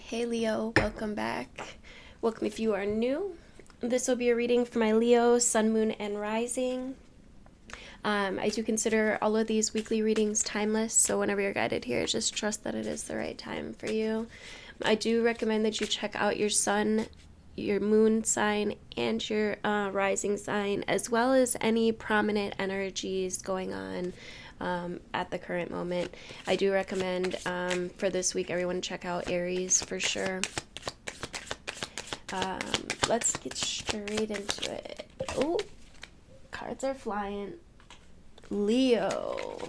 Hey Leo, welcome back. Welcome if you are new. This will be a reading for my Leo, Sun, Moon, and Rising. I do consider all of these weekly readings timeless, so whenever you're guided here, just trust that it is the right time for you. I do recommend that you check out your sun, your moon sign, and your rising sign, as well as any prominent energies going on at the current moment. I do recommend for this week everyone check out Aries for sure. Let's get straight into it. Oh, cards are flying. Leo.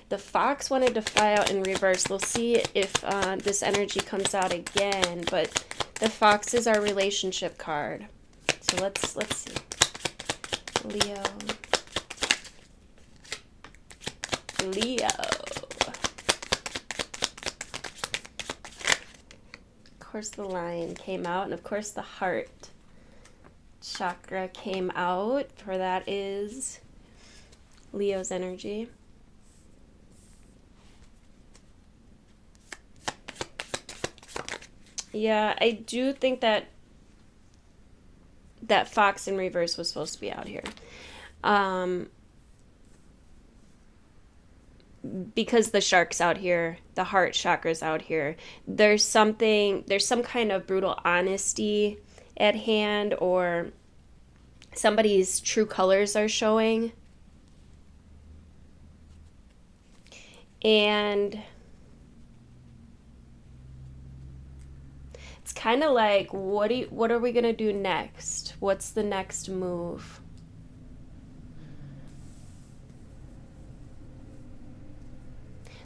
The fox wanted to fly out in reverse. We'll see if this energy comes out again, but the fox is our relationship card. So let's see. Leo. Of course the lion came out, and of course the heart chakra came out, for that is Leo's energy. Yeah, I do think that fox in reverse was supposed to be out here. Because the shark's out here, the heart chakra's out here. There's some kind of brutal honesty at hand, or somebody's true colors are showing. And it's kind of like, what are we going to do next? What's the next move?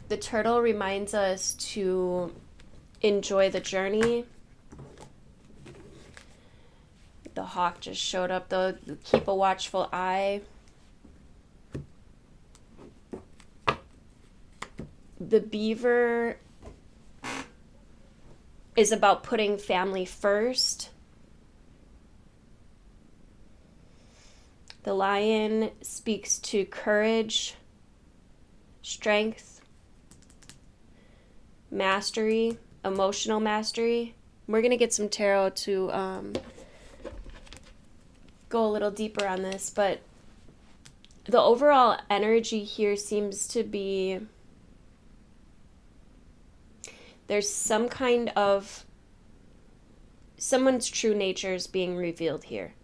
The turtle reminds us to enjoy the journey. The hawk just showed up, though. Keep a watchful eye. The beaver is about putting family first. The lion speaks to courage, strength, mastery, emotional mastery. We're going to get some tarot to go a little deeper on this, but the overall energy here seems to be there's some kind of someone's true nature is being revealed here.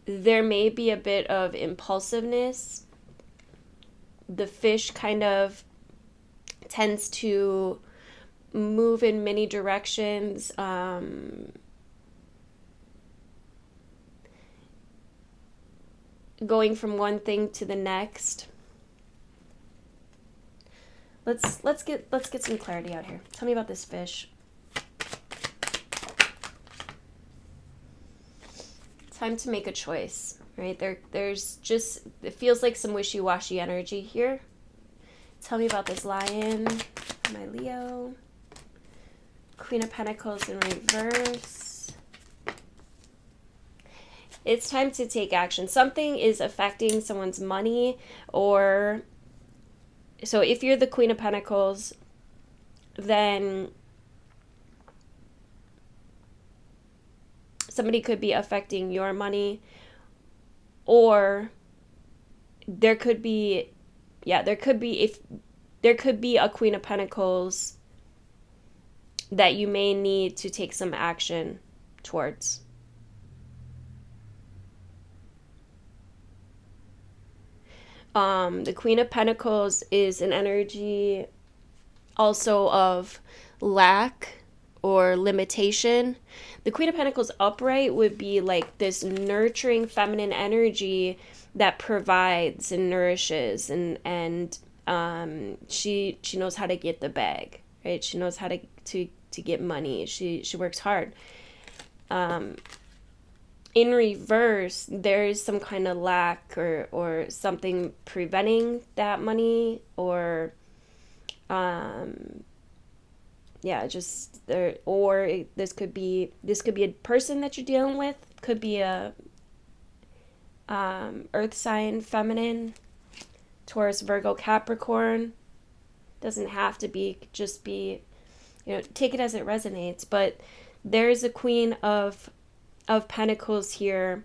There may be a bit of impulsiveness. The fish kind of tends to move in many directions. Going from one thing to the next. Let's get some clarity out here. Tell me about this fish. Time to make a choice, right? There's just, it feels like some wishy-washy energy here. Tell me about this lion, my Leo. Queen of Pentacles in reverse. It's time to take action. Something is affecting someone's money, or so if you're the Queen of Pentacles, then somebody could be affecting your money, or there could be a Queen of Pentacles that you may need to take some action towards. The Queen of Pentacles is an energy also of lack or limitation. The Queen of Pentacles upright would be like this nurturing feminine energy that provides and nourishes, and she knows how to get the bag, right? She knows how to get money. She works hard. In reverse, there is some kind of lack or something preventing that money, or just there, or this could be a person that you're dealing with, could be a earth sign feminine, Taurus, Virgo, Capricorn. Doesn't have to be, just be, you know, take it as it resonates. But there's a Queen of Pentacles here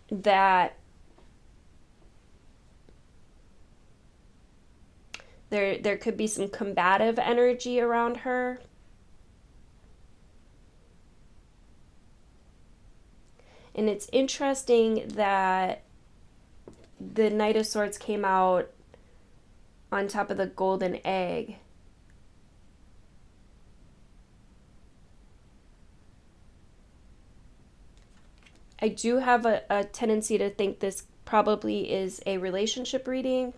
that there could be some combative energy around her. And it's interesting that the Knight of Swords came out on top of the golden egg. I do have a tendency to think this probably is a relationship reading,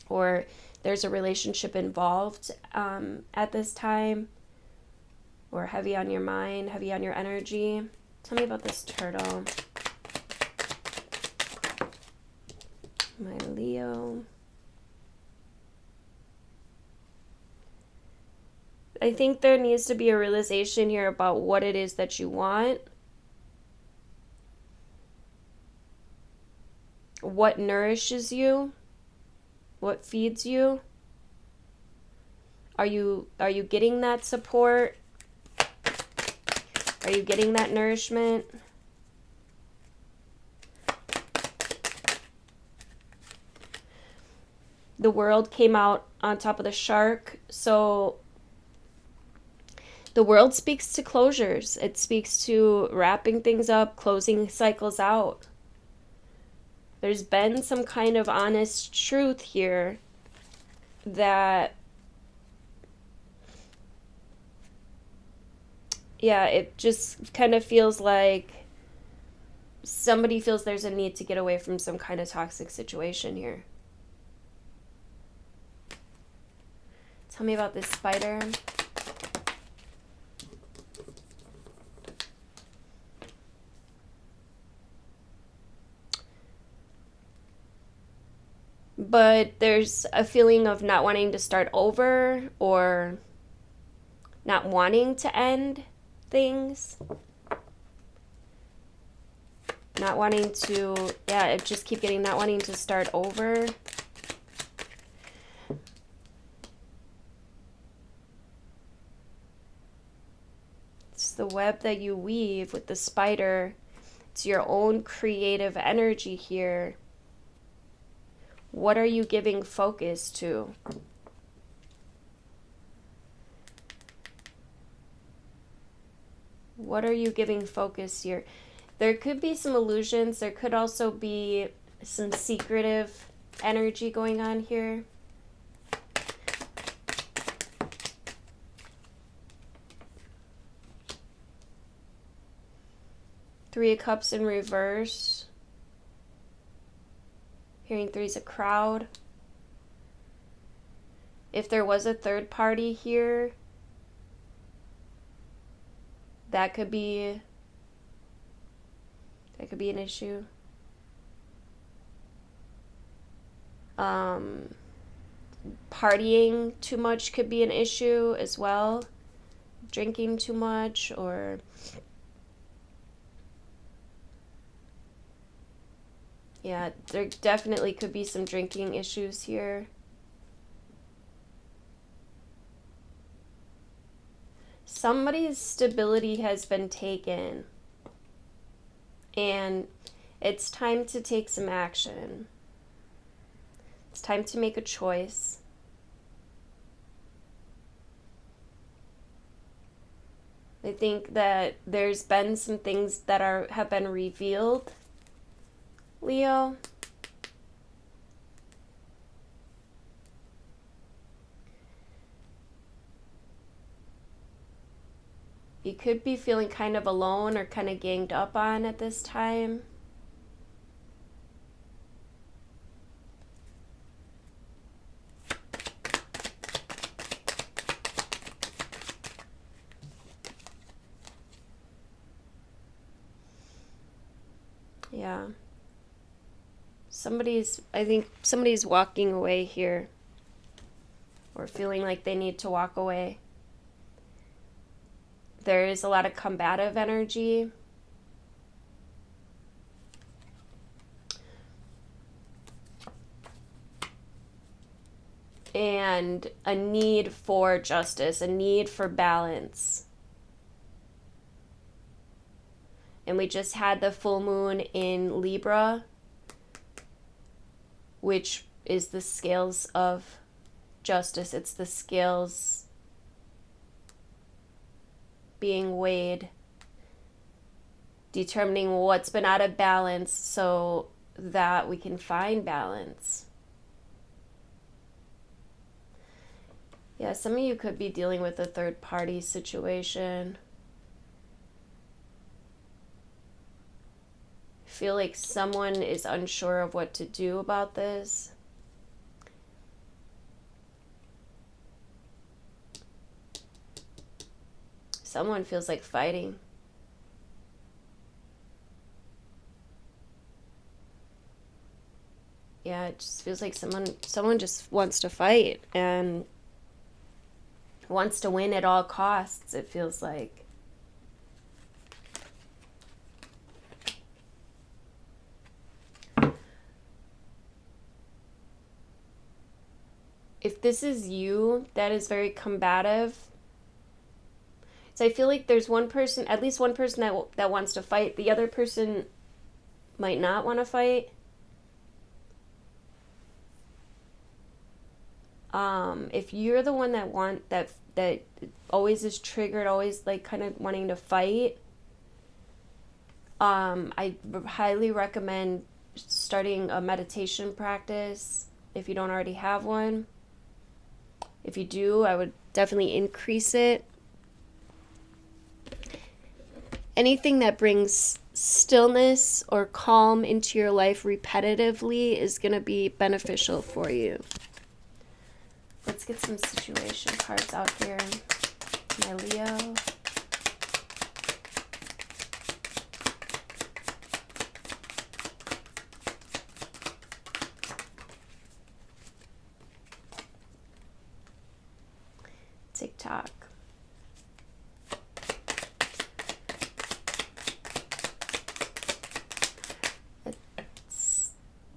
or there's a relationship involved at this time, or heavy on your mind, heavy on your energy. Tell me about this turtle. My Leo. I think there needs to be a realization here about what it is that you want. What nourishes you? What feeds you? Are you getting that support? Are you getting that nourishment? The World came out on top of the Shark. So the World speaks to closures. It speaks to wrapping things up, closing cycles out. There's been some kind of honest truth here that, yeah, it just kind of feels like somebody feels there's a need to get away from some kind of toxic situation here. Tell me about this spider. But there's a feeling of not wanting to start over or not wanting to end things. Not wanting to, yeah, I just keep getting not wanting to start over. It's the web that you weave with the spider. It's your own creative energy here. What are you giving focus to? What are you giving focus here? There could be some illusions. There could also be some secretive energy going on here. Three of Cups in reverse. Hearing three is a crowd. If there was a third party here, that could be an issue. Partying too much could be an issue as well. Drinking too much, or yeah, there definitely could be some drinking issues here. Somebody's stability has been taken, and it's time to take some action. It's time to make a choice. I think that there's been some things that have been revealed, Leo. You could be feeling kind of alone or kind of ganged up on at this time. Yeah. I think somebody's walking away here, or feeling like they need to walk away. There is a lot of combative energy. and a need for justice, a need for balance. And we just had the full moon in Libra, which is the scales of justice. It's the scales being weighed, determining what's been out of balance so that we can find balance. Yeah, some of you could be dealing with a third party situation. Feel like someone is unsure of what to do about this. Someone feels like fighting. Yeah, it just feels like someone just wants to fight and wants to win at all costs, it feels like. If this is you that is very combative, so I feel like there's one person, at least one person that wants to fight. The other person might not want to fight. If you're the one that always is triggered, always like kind of wanting to fight, I highly recommend starting a meditation practice if you don't already have one. If you do, I would definitely increase it. Anything that brings stillness or calm into your life repetitively is going to be beneficial for you. Let's get some situation cards out here, my Leo. TikTok.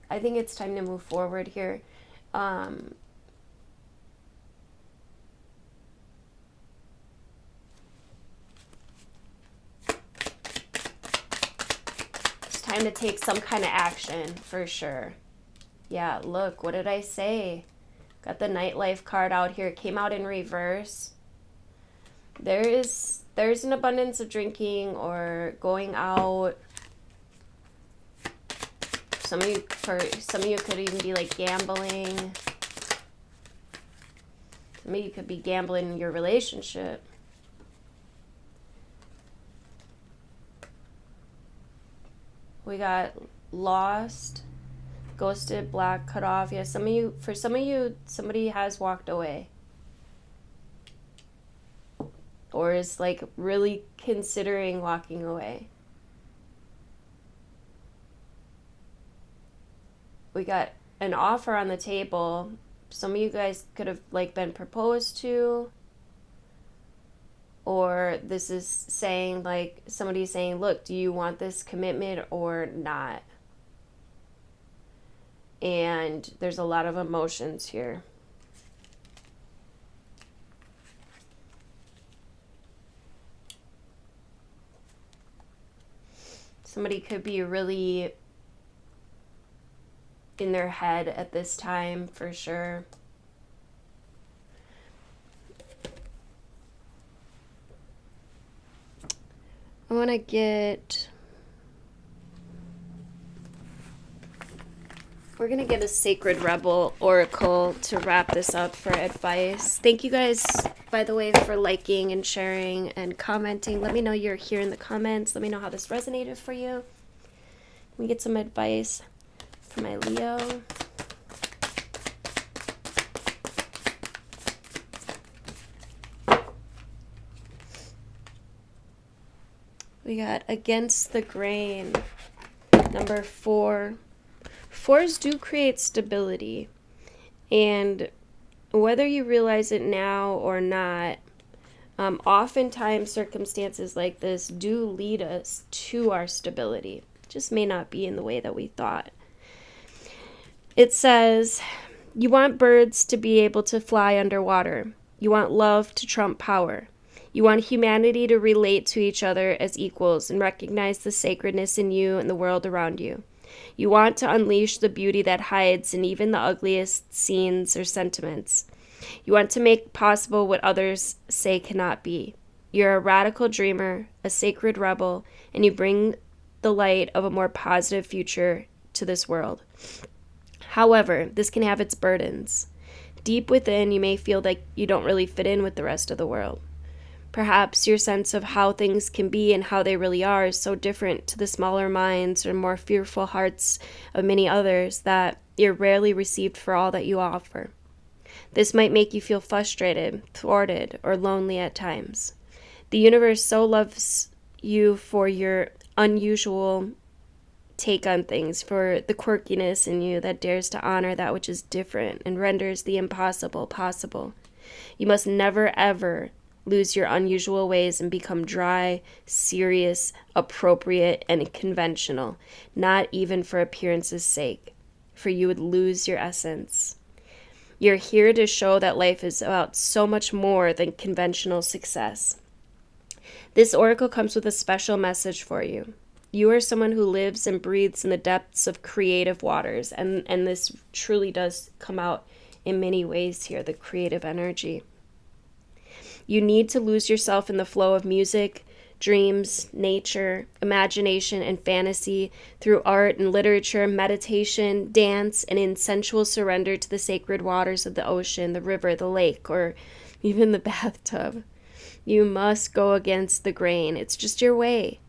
I think it's time to move forward here. It's time to take some kind of action for sure. Yeah, look, what did I say? Got the nightlife card out here. It came out in reverse. There's an abundance of drinking or going out. For some of you could even be like gambling. Some of you could be gambling in your relationship. We got lost, ghosted, blocked, cut off. Yeah, for some of you, somebody has walked away. Or is like really considering walking away. We got an offer on the table. Some of you guys could have like been proposed to. Or this is saying like somebody's saying, look, do you want this commitment or not? And there's a lot of emotions here. Somebody could be really in their head at this time, for sure. I want to get... We're going to get a Sacred Rebel Oracle to wrap this up for advice. Thank you guys, by the way, for liking and sharing and commenting. Let me know you're here in the comments. Let me know how this resonated for you. Let me get some advice for my Leo. We got Against the Grain, number 4. 4s do create stability, and whether you realize it now or not, oftentimes circumstances like this do lead us to our stability. It just may not be in the way that we thought. It says, You want birds to be able to fly underwater. You want love to trump power. You want humanity to relate to each other as equals and recognize the sacredness in you and the world around you. You want to unleash the beauty that hides in even the ugliest scenes or sentiments. You want to make possible what others say cannot be. You're a radical dreamer, a sacred rebel, and you bring the light of a more positive future to this world. However, this can have its burdens. Deep within, you may feel like you don't really fit in with the rest of the world. Perhaps your sense of how things can be and how they really are is so different to the smaller minds or more fearful hearts of many others that you're rarely received for all that you offer. This might make you feel frustrated, thwarted, or lonely at times. The universe so loves you for your unusual take on things, for the quirkiness in you that dares to honor that which is different and renders the impossible possible. You must never, ever lose your unusual ways and become dry, serious, appropriate, and conventional, not even for appearance's sake, for you would lose your essence. You're here to show that life is about so much more than conventional success. This oracle comes with a special message for you. You are someone who lives and breathes in the depths of creative waters, and this truly does come out in many ways here, the creative energy. You need to lose yourself in the flow of music, dreams, nature, imagination, and fantasy through art and literature, meditation, dance, and in sensual surrender to the sacred waters of the ocean, the river, the lake, or even the bathtub. You must go against the grain. It's just your way.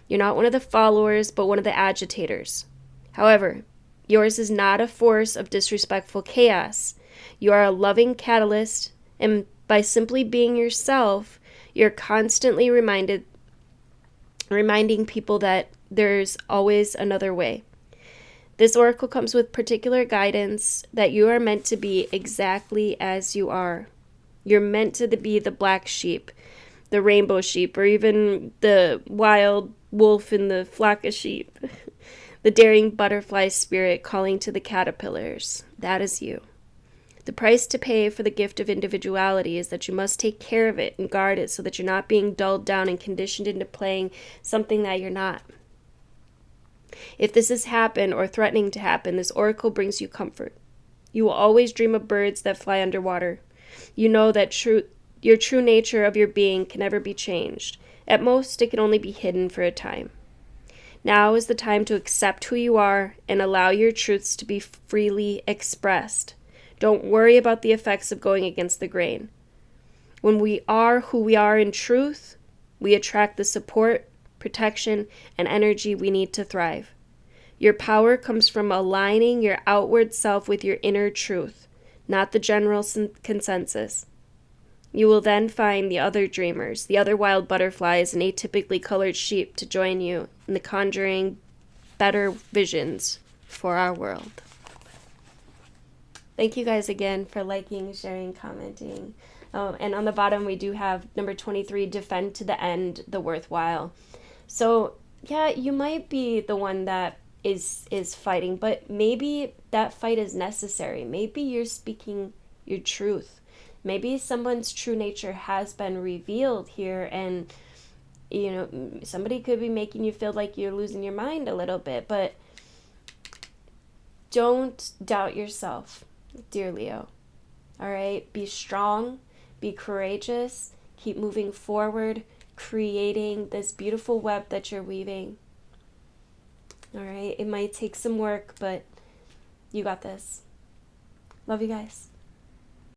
You're not one of the followers, but one of the agitators. However, yours is not a force of disrespectful chaos. You are a loving catalyst, and by simply being yourself, you're constantly reminding people that there's always another way. This oracle comes with particular guidance that you are meant to be exactly as you are. You're meant to be the black sheep, the rainbow sheep, or even the wild wolf in the flock of sheep. The daring butterfly spirit calling to the caterpillars. That is you. The price to pay for the gift of individuality is that you must take care of it and guard it so that you're not being dulled down and conditioned into playing something that you're not. If this has happened or threatening to happen, this oracle brings you comfort. You will always dream of birds that fly underwater. You know that your true nature of your being can never be changed. At most, it can only be hidden for a time. Now is the time to accept who you are and allow your truths to be freely expressed. Don't worry about the effects of going against the grain. When we are who we are in truth, we attract the support, protection, and energy we need to thrive. Your power comes from aligning your outward self with your inner truth, not the general consensus. You will then find the other dreamers, the other wild butterflies, and atypically colored sheep to join you in the conjuring better visions for our world. Thank you guys again for liking, sharing, commenting. And on the bottom, we do have number 23, defend to the end the worthwhile. So, yeah, you might be the one that is fighting, but maybe that fight is necessary. Maybe you're speaking your truth. Maybe someone's true nature has been revealed here, and, you know, somebody could be making you feel like you're losing your mind a little bit, but don't doubt yourself. Dear Leo, all right, be strong, be courageous, keep moving forward, creating this beautiful web that you're weaving. All right, it might take some work, but you got this. Love you guys.